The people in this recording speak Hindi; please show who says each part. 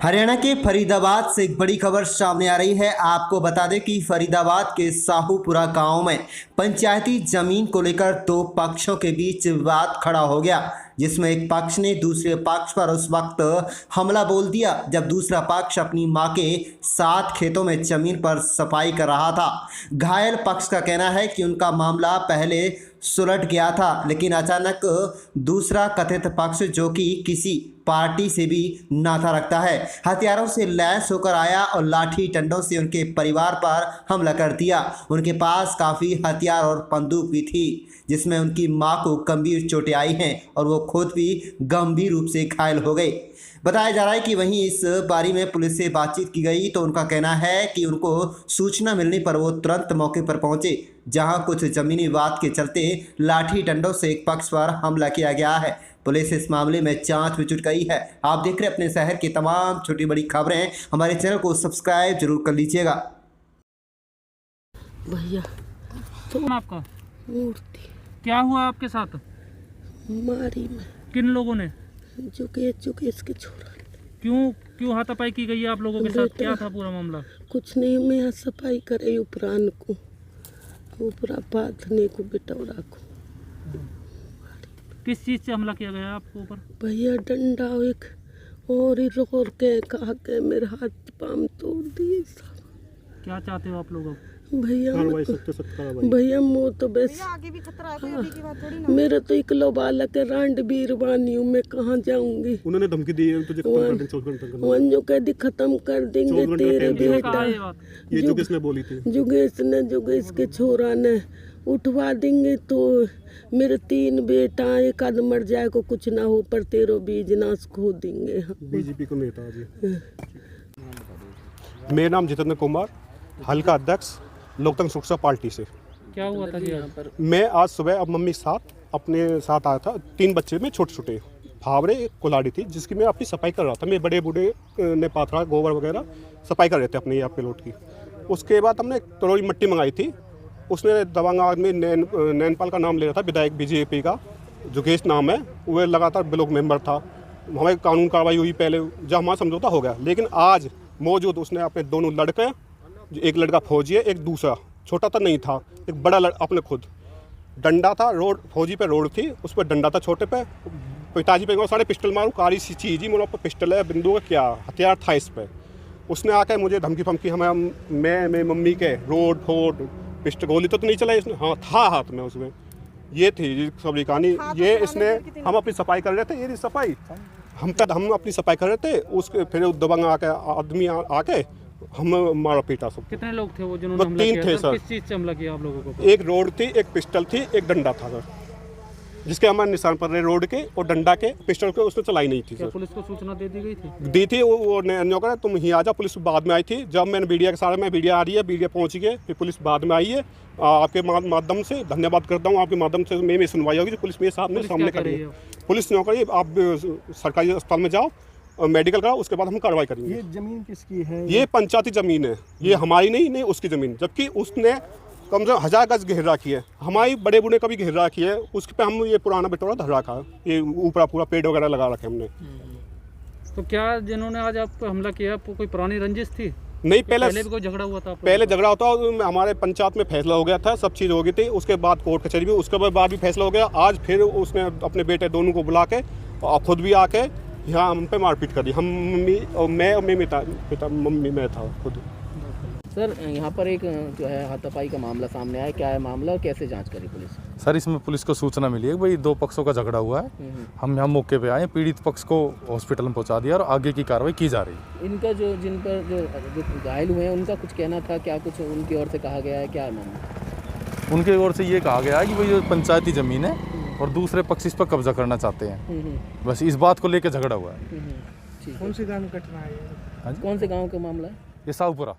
Speaker 1: हरियाणा के फरीदाबाद से एक बड़ी खबर सामने आ रही है। आपको बता दें कि फरीदाबाद के साहूपुरा गांव में पंचायती जमीन को लेकर दो पक्षों के बीच विवाद खड़ा हो गया, जिसमें एक पक्ष ने दूसरे पक्ष पर उस वक्त हमला बोल दिया जब दूसरा पक्ष अपनी मां के साथ खेतों में जमीन पर सफाई कर रहा था। घायल पक्ष का कहना है कि उनका मामला पहले सुलझ गया था, लेकिन अचानक दूसरा कथित पक्ष, जो कि किसी पार्टी से भी नाता रखता है, हथियारों से लैस होकर आया और लाठी डंडों से उनके परिवार पर हमला कर दिया। उनके पास काफ़ी हथियार और बंदूक भी थी, जिसमें उनकी मां को गंभीर चोटें आई हैं और वो खुद भी गंभीर रूप से घायल हो गए। बताया जा रहा है कि वहीं इस बारे में पुलिस से बातचीत की गई तो उनका कहना है कि उनको सूचना मिलने पर वो तुरंत मौके पर पहुंचे, जहां कुछ जमीनी विवाद के चलते लाठी डंडों से एक पक्ष पर हमला किया गया है। पुलिस इस मामले में जांच में जुट गई है। आप देख रहे हैं अपने शहर की तमाम छोटी बड़ी खबरें। हमारे चैनल को सब्सक्राइब जरूर कर लीजिएगा।
Speaker 2: भैया
Speaker 3: तो आपका
Speaker 2: मूर्ति
Speaker 3: क्या हुआ आपके साथ?
Speaker 2: मारी में
Speaker 3: किन लोगों ने?
Speaker 2: जुगेश के छोरा।
Speaker 3: क्यों हाथापाई की गई है आप लोगों के साथ?
Speaker 2: बेटा,
Speaker 3: क्या था पूरा मामला?
Speaker 2: कुछ नहीं, मैं यहाँ सफाई करे उपरान को ऊपरा पाथने को बिटौरा को।
Speaker 3: किस चीज से हमला किया गया आपको ऊपर?
Speaker 2: भैया डंडा एक और ही रोक के कहा के मेरे हाथ पाम तोड़ दिए सब।
Speaker 3: क्या चाहते हो आप लोग अब?
Speaker 2: भैया मो तो बस
Speaker 4: आगे भी खतरा है, कोई अभी की बात थोड़ी ना।
Speaker 2: मेरा तो इकलो बालक है, रांड बीर बानी हूँ, मैं कहाँ जाऊंगी?
Speaker 5: उन्होंने धमकी दी है तुझे
Speaker 2: वन जो कह दी खत्म कर देंगे तेरे बेटा।
Speaker 5: ये जुगेश ने बोली थी।
Speaker 2: जुगेश के छोरा ने उठवा देंगे तो मेरे 3 बेटा, एक आध मर जाए को कुछ ना हो, पर तेरो बीज नाश खो देंगे।
Speaker 5: बीजेपी को नेता जी। मेरा नाम जितेंद्र कुमार, हल्का अध्यक्ष लोकतंत्र सुरक्षा पार्टी से।
Speaker 3: क्या हुआ था जी यहाँ पर?
Speaker 5: मैं आज सुबह अब मम्मी के साथ अपने साथ आया था। 3 बच्चे में छोटे छोटे फावड़े, एक कुल्हाड़ी थी जिसकी मैं अपनी सफाई कर रहा था। मैं बड़े बूढ़े ने पाथरा गोबर वगैरह सफाई कर रहे थे अपने यहाँ पे लोट की। उसके बाद हमने तरोई मिट्टी मंगाई थी। उसने दबंग आदमी नैनपाल का नाम ले रहा था, विधायक बीजेपी का जुगेश नाम है, वह लगातार ब्लॉक मेंबर था। हमारी कानून कार्रवाई हुई पहले, जब हमारा समझौता हो गया। लेकिन आज मौजूद उसने अपने दोनों लड़के, एक लड़का फौजी है, एक दूसरा छोटा तो नहीं था, एक बड़ा अपने खुद डंडा था, रोड फौजी पे रोड थी, उस पर डंडा था छोटे पे। पिताजी पे सारे पिस्टल मारूं, कारी सी चीज़ ही मेरे पर पिस्टल है, बंदूक है, क्या हथियार था इस पर। उसने आकर मुझे धमकी फमकी, मैं मम्मी के रोड फोड पिस्टल, गोली तो नहीं चलाई इसने, हाँ था हाथ में उसमें। ये थी सब कहानी। ये इसने, हम अपनी सफाई कर रहे थे, ये सफाई हम अपनी सफाई कर रहे थे, उसके फिर दबंग आके आदमी आके हम मारा पीटा सब।
Speaker 3: कितने लोग थे वो जिन्होंने हमला
Speaker 5: 3
Speaker 3: किया
Speaker 5: थे
Speaker 3: सर?
Speaker 5: सर।
Speaker 3: किस चीज से हमला किया आप लोगों को?
Speaker 5: एक रोड थी, एक पिस्टल थी, एक डंडा था सर, जिसके हमारे निशान पर रहे रोड के और डंडा के। पिस्टल के उसने चलाई नहीं थी
Speaker 3: क्या
Speaker 5: सर।
Speaker 3: पुलिस को सूचना दे दी गई थी?
Speaker 5: दी थी, वो नौकर तुम ही आ जाओ। पुलिस बाद में आई थी, जब मैंने मीडिया के सारे में मीडिया आ रही है, मीडिया पहुंच गए, फिर पुलिस बाद में आई है। आपके माध्यम से धन्यवाद करता हूँ, आपके माध्यम से मेरी सुनवाई होगी। पुलिस मेरे सामने कर रही है। पुलिस नौकरी, आप सरकारी अस्पताल में जाओ और मेडिकल कराओ, उसके बाद हम कार्रवाई करेंगे।
Speaker 6: ये जमीन किसकी है?
Speaker 5: ये पंचायती जमीन है, ये हमारी नहीं उसकी जमीन। जबकि उसने कम से कम 1000 गज घेर रखी है, हमारी बड़े बूढ़े का भी घेर रखी है। उसके पे हम ये पुराना बिटोरा धर रखा है, ये ऊपर पूरा पेड़ वगैरह लगा रखे हमने।
Speaker 3: तो क्या जिन्होंने आज आप पर हमला किया, आपको कोई पुरानी रंजिश थी?
Speaker 5: नहीं,
Speaker 3: पहले भी कोई झगड़ा हुआ था?
Speaker 5: पहले झगड़ा होता, हमारे पंचायत में फैसला हो गया था, सब चीज़ हो गई थी। उसके बाद कोर्ट कचहरी भी, उसके बाद भी फैसला हो गया। आज फिर उसने अपने बेटे दोनों को बुला के और खुद भी आके यहाँ हम पे मारपीट कर दी। हम मम्मी और मैं और पिता मम्मी में था खुद।
Speaker 7: सर, यहाँ पर एक जो है हाथापाई का मामला सामने आया, क्या है मामला और कैसे जांच करी पुलिस?
Speaker 8: सर, इसमें पुलिस को सूचना मिली है कि भाई 2 पक्षों का झगड़ा हुआ है। हम यहाँ मौके पे आए, पीड़ित पक्ष को हॉस्पिटल में पहुँचा दिया और आगे की कार्रवाई की जा रही है।
Speaker 7: इनका जिन पर जो घायल हुए हैं, उनका कुछ कहना था, क्या कुछ उनकी ओर से कहा गया है, क्या है मामला?
Speaker 8: उनके ओर से ये कहा गया है कि भाई ये पंचायती ज़मीन है और दूसरे पक्ष इस पर कब्जा करना चाहते हैं, बस इस बात को लेकर झगड़ा हुआ है।
Speaker 6: कौन से गांव में घटना है?
Speaker 7: कौन से गाँव का मामला है?
Speaker 8: ये साहूपुरा।